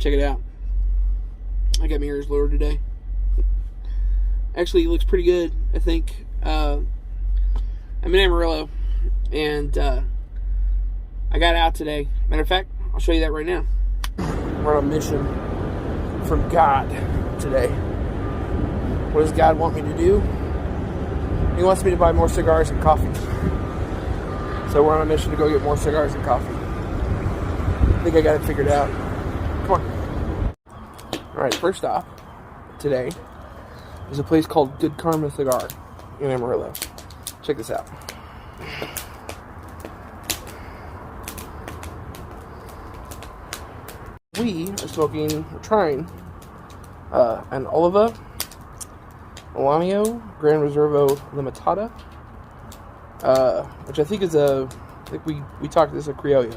Check it out. I got my ears lowered today. Actually, it looks pretty good, I think. I'm in Amarillo, and I got out today. Matter of fact, I'll show you that right now. We're on a mission from God today. What does God want me to do? He wants me to buy more cigars and coffee. So we're on a mission to go get more cigars and coffee. I think I got it figured out. Come on. Alright, first stop today is a place called Good Karma Cigar in Amarillo. Check this out. We are trying an Oliva Milanio Gran Reservo Limitada, which I think is I think we talked, this is a Criollo.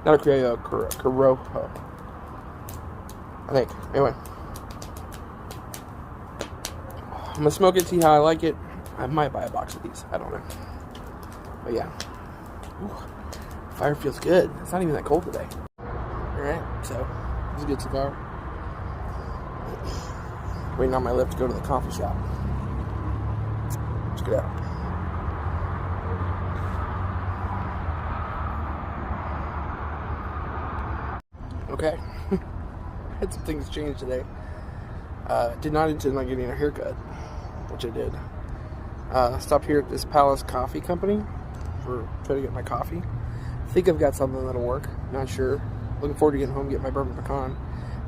Not a Criollo, Corojo. I think. Anyway. I'm going to smoke it, see how I like it. I might buy a box of these. I don't know. But yeah. Ooh, fire feels good. It's not even that cold today. Alright, so it's a good cigar. Waiting on my lift to go to the coffee shop. Check it out. Okay. Had some things change today. Did not intend on getting a haircut, which I did. Stopped here at this Palace Coffee Company for trying to get my coffee. I think I've got something that'll work. Not sure. Looking forward to getting home and get my bourbon pecan.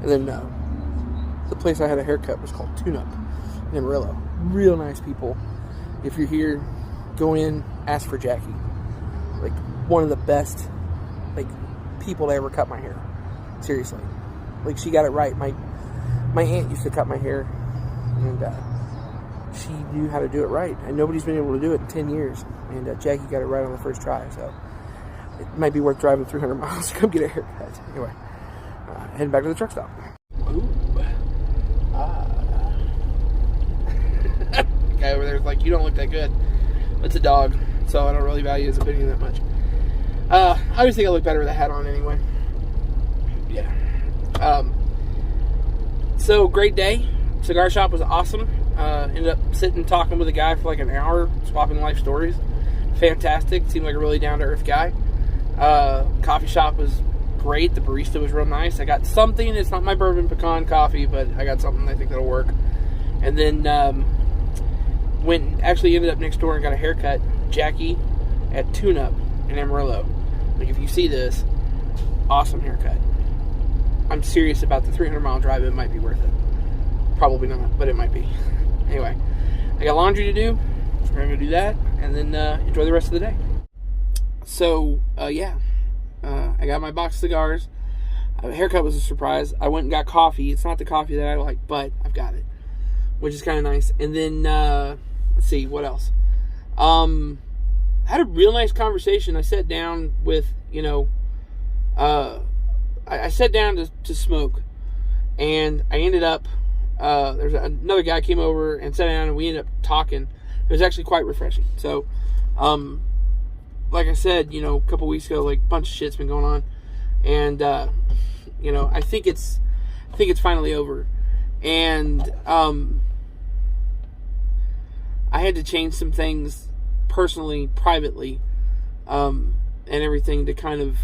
And then the place I had a haircut was called Tune Up in Amarillo. Real nice people. If you're here, go in, ask for Jackie. Like, one of the best, like, people to ever cut my hair. Seriously. Like, she got it right. My aunt used to cut my hair, and she knew how to do it right. And nobody's been able to do it in 10 years. And Jackie got it right on the first try, so it might be worth driving 300 miles to come get a haircut. Anyway, heading back to the truck stop. Ooh. The guy over there is like, you don't look that good. It's a dog, so I don't really value his opinion that much. I always think I look better with a hat on anyway. Yeah. So, great day. Cigar shop was awesome. Ended up sitting talking with a guy for like an hour, swapping life stories. Fantastic. Seemed like a really down-to-earth guy. Coffee shop was great. The barista was real nice. I got something. It's not my bourbon pecan coffee, but I got something I think that'll work. And then ended up next door and got a haircut. Jackie at Tune Up in Amarillo. Like, if you see this, awesome haircut. I'm serious about the 300-mile drive. It might be worth it. Probably not, but it might be. Anyway, I got laundry to do. We're going to do that, and then enjoy the rest of the day. So, yeah. I got my box of cigars. Haircut was a surprise. I went and got coffee. It's not the coffee that I like, but I've got it, which is kind of nice. And then, let's see, what else? I had a real nice conversation. I sat down with, I sat down to smoke, and I ended up, there's another guy came over and sat down, and we ended up talking. It was actually quite refreshing. So, like I said, a couple weeks ago, like, a bunch of shit's been going on, and, I think it's finally over, and, I had to change some things personally, privately, and everything to kind of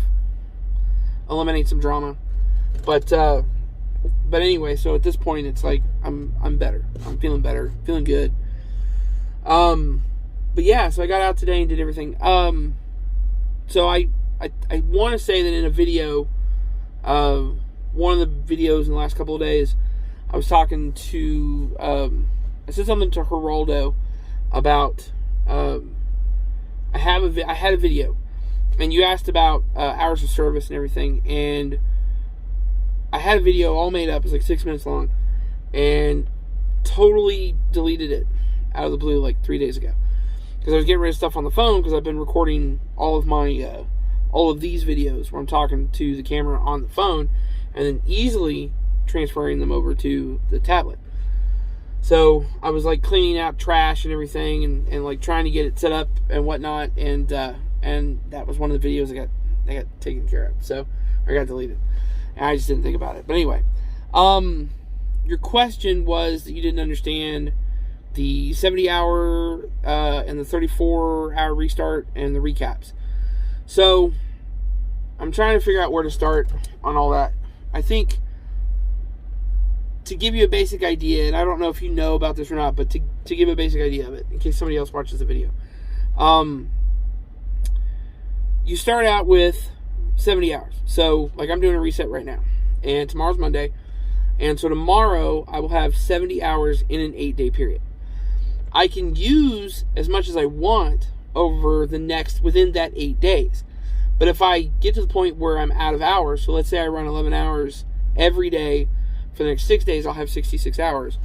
eliminate some drama. But anyway, so at this point it's like I'm better. I'm feeling better, feeling good. But yeah, so I got out today and did everything. So I want to say that in a video, one of the videos in the last couple of days, I was talking to I said something to Geraldo about I had a video, and you asked about hours of service and everything, and I had a video all made up. It's like 6 minutes long, and totally deleted it out of the blue like 3 days ago, because I was getting rid of stuff on the phone, because I've been recording all of my all of these videos where I'm talking to the camera on the phone, and then easily transferring them over to the tablet. So I was like cleaning out trash and everything, and like trying to get it set up and whatnot, and that was one of the videos that got taken care of. So I got deleted, and I just didn't think about it. But anyway, Your question was that you didn't understand the 70-hour and the 34-hour restart and the recaps. So I'm trying to figure out where to start on all that. I think to give you a basic idea, and I don't know if you know about this or not, but to give a basic idea of it, in case somebody else watches the video. You start out with 70 hours. So, like, I'm doing a reset right now. And tomorrow's Monday. And so tomorrow, I will have 70 hours in an 8-day period. I can use as much as I want over within that 8 days. But if I get to the point where I'm out of hours, so let's say I run 11 hours every day for the next 6 days, I'll have 66 hours.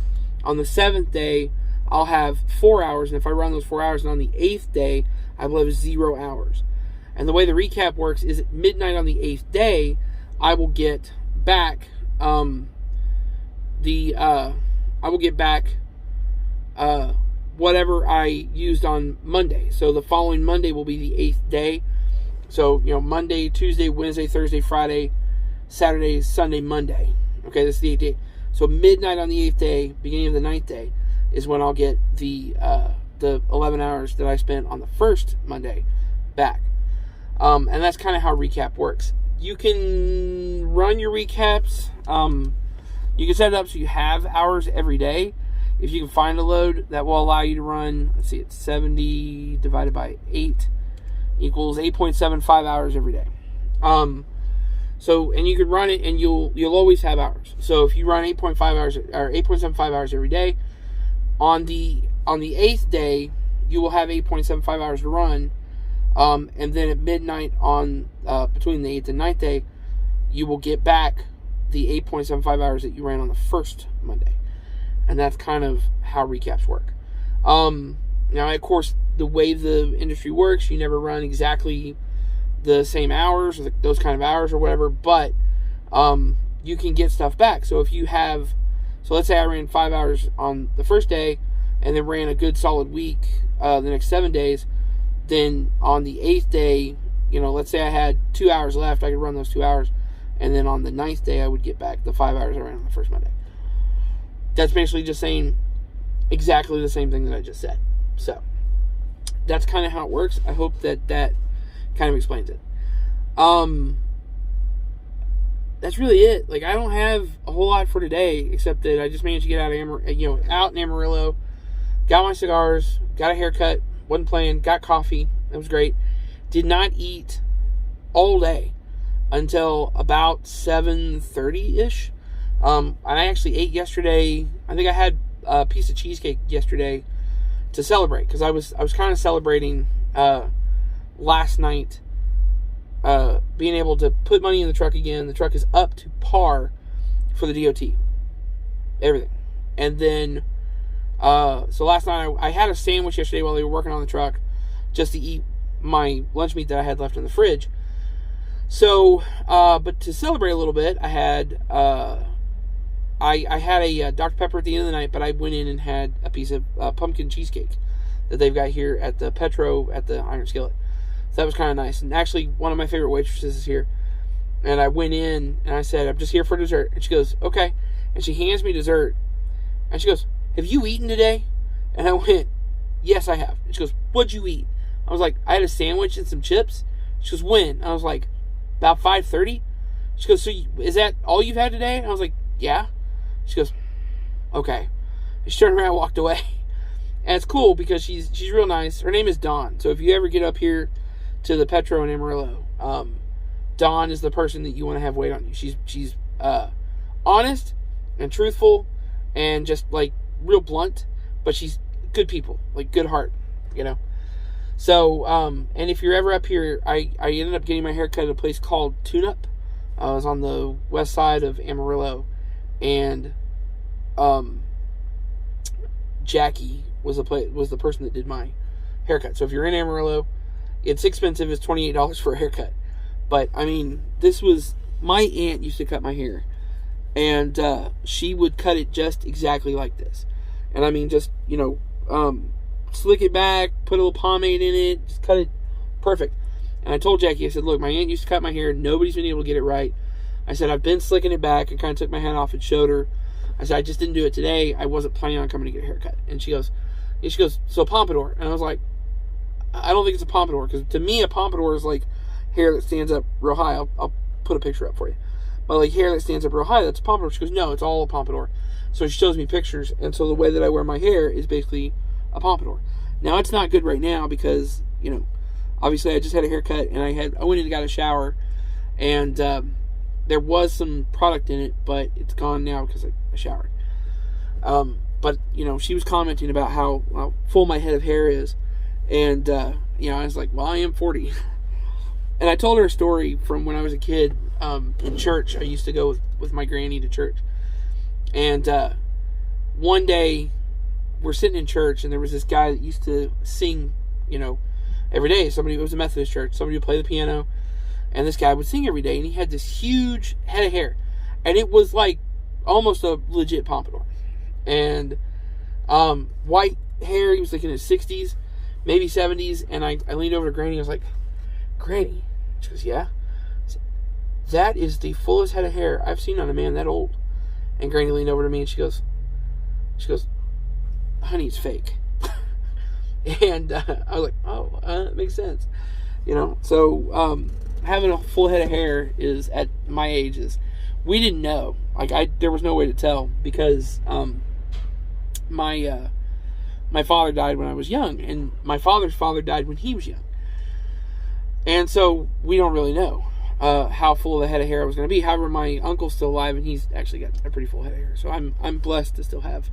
On the 7th day, I'll have 4 hours. And if I run those 4 hours, and on the 8th day, I will have 0 hours. And the way the recap works is at midnight on the 8th day, I will get back whatever I used on Monday. So the following Monday will be the 8th day. So, Monday, Tuesday, Wednesday, Thursday, Friday, Saturday, Sunday, Monday. Okay, this is the 8th day. So midnight on the 8th day, beginning of the 9th day, is when I'll get the 11 hours that I spent on the first Monday back. And that's kind of how recap works. You can run your recaps. You can set it up so you have hours every day. If you can find a load that will allow you to run, let's see, it's 70 divided by 8 equals 8.75 hours every day. So, and you can run it and you'll always have hours. So if you run 8.5 hours or 8.75 hours every day, on the 8th day, you will have 8.75 hours to run. And then at midnight on between the 8th and 9th day, you will get back the 8.75 hours that you ran on the first Monday. And that's kind of how recaps work. Now, of course, the way the industry works, you never run exactly the same hours or those kind of hours or whatever, but you can get stuff back. So if you have, let's say I ran 5 hours on the first day and then ran a good solid week the next 7 days, then on the 8th day, let's say I had 2 hours left, I could run those 2 hours, and then on the 9th day, I would get back the 5 hours I ran on the first Monday. That's basically just saying exactly the same thing that I just said. So, that's kind of how it works. I hope that kind of explains it. That's really it. Like, I don't have a whole lot for today, except that I just managed to get out in Amarillo, got my cigars, got a haircut, wasn't playing, got coffee. That was great. Did not eat all day until about 7:30-ish. I actually ate yesterday. I think I had a piece of cheesecake yesterday to celebrate, because I was kind of celebrating last night being able to put money in the truck again. The truck is up to par for the DOT. Everything. And then so last night I had a sandwich yesterday while they were working on the truck, just to eat my lunch meat that I had left in the fridge. So, but to celebrate a little bit, I had I had a Dr. Pepper at the end of the night, but I went in and had a piece of pumpkin cheesecake that they've got here at the Petro at the Iron Skillet. So that was kind of nice. And actually, one of my favorite waitresses is here. And I went in and I said, "I'm just here for dessert." And she goes, "Okay." And she hands me dessert. And she goes, "Have you eaten today?" And I went, "Yes, I have." And she goes, "What'd you eat?" I was like, "I had a sandwich and some chips." She goes, "When?" And I was like, "About 5:30. She goes, "So is that all you've had today?" And I was like, "Yeah." She goes, "Okay." And she turned around and walked away. And it's cool because she's real nice. Her name is Dawn. So if you ever get up here to the Petro in Amarillo, Dawn is the person that you want to have wait on you. She's honest and truthful and just like real blunt, but she's good people, like good heart, So, and if you're ever up here, I ended up getting my hair cut at a place called Tune Up. I was on the west side of Amarillo, and Jackie was the person that did my haircut. So if you're in Amarillo, it's expensive. It's $28 for a haircut. But, I mean, my aunt used to cut my hair, and she would cut it just exactly like this. And I mean, just, slick it back, put a little pomade in it, just cut it perfect. And I told Jackie, I said, "Look, my aunt used to cut my hair. Nobody's been able to get it right. I said, I've been slicking it back and kind of took my hand off and showed her. I said, I just didn't do it today. I wasn't planning on coming to get a haircut. And she goes, so pompadour. And I was like, I don't think it's a pompadour, because to me, a pompadour is like hair that stands up real high. I'll put a picture up for you. But like hair that stands up real high, that's a pompadour. She goes, no, it's all a pompadour. So she shows me pictures. And so the way that I wear my hair is basically a pompadour. Now, it's not good right now because, you know, obviously I just had a haircut and I went in and got a shower, and there was some product in it, but it's gone now because I showered. But, you know, she was commenting about how full my head of hair is. And, you know, I was like, well, I am 40. And I told her a story from when I was a kid in church. I used to go with my granny to church. And one day, we're sitting in church, and there was this guy that used to sing, you know, every day. It was a Methodist church. Somebody would play the piano, and this guy would sing every day. And he had this huge head of hair. And it was like almost a legit pompadour. And white hair. He was like in his 60s, maybe 70s. And I leaned over to Granny. I was like, Granny? She goes, yeah. Said, that is the fullest head of hair I've seen on a man that old. And Granny leaned over to me and she goes, honey, it's fake. And I was like, oh, it makes sense. You know, so having a full head of hair is, at my age, we didn't know. Like, there was no way to tell, because my father died when I was young, and my father's father died when he was young. And so we don't really know how full of the head of hair I was going to be. However, my uncle's still alive, and he's actually got a pretty full head of hair. So I'm blessed to still have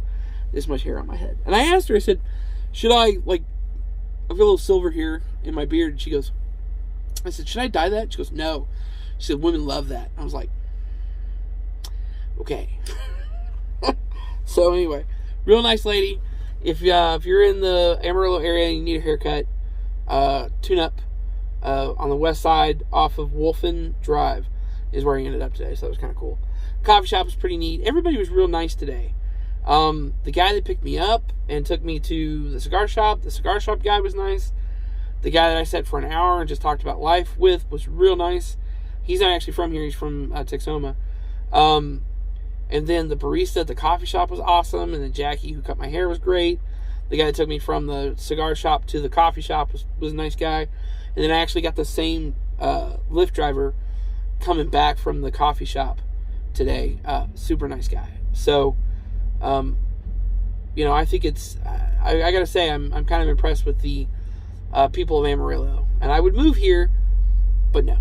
this much hair on my head. And I asked her, I said, should I, like, I've got a little silver here in my beard. And I said, should I dye that? She goes, no. She said, women love that. I was like, okay. So anyway, real nice lady. If you're in the Amarillo area and you need a haircut, tune up on the west side off of Wolfen Drive is where I ended up today. So that was kind of cool. Coffee shop was pretty neat. Everybody was real nice today. The guy that picked me up and took me to the cigar shop guy was nice. The guy that I sat for an hour and just talked about life with was real nice. He's not actually from here. He's from Texoma. And then the barista at the coffee shop was awesome. And then Jackie, who cut my hair, was great. The guy that took me from the cigar shop to the coffee shop was a nice guy. And then I actually got the same Lyft driver coming back from the coffee shop today. Super nice guy. So, you know, I think it's, I gotta say, I'm kind of impressed with the people of Amarillo. And I would move here, but no.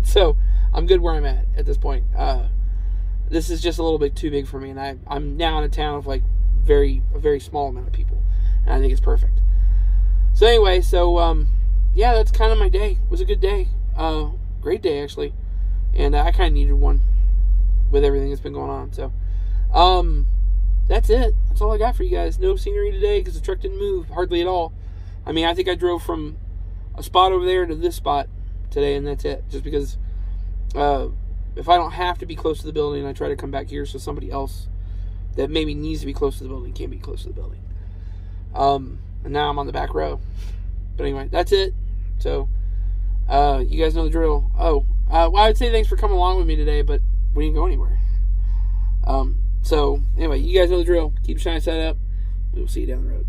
So, I'm good where I'm at this point. This is just a little bit too big for me, and I'm now in a town of like a very small amount of people, and I think it's perfect. So anyway, yeah, that's kind of my day. It was a good day, great day actually, and I kind of needed one with everything that's been going on. So, that's it. That's all I got for you guys. No scenery today because the truck didn't move hardly at all. I mean, I think I drove from a spot over there to this spot today, and that's it. Just because if I don't have to be close to the building, I try to come back here so somebody else that maybe needs to be close to the building can be close to the building. And now I'm on the back row. But anyway, that's it. So, you guys know the drill. Well, I would say thanks for coming along with me today, but we didn't go anywhere. So, anyway, you guys know the drill. Keep your shine side up. We will see you down the road.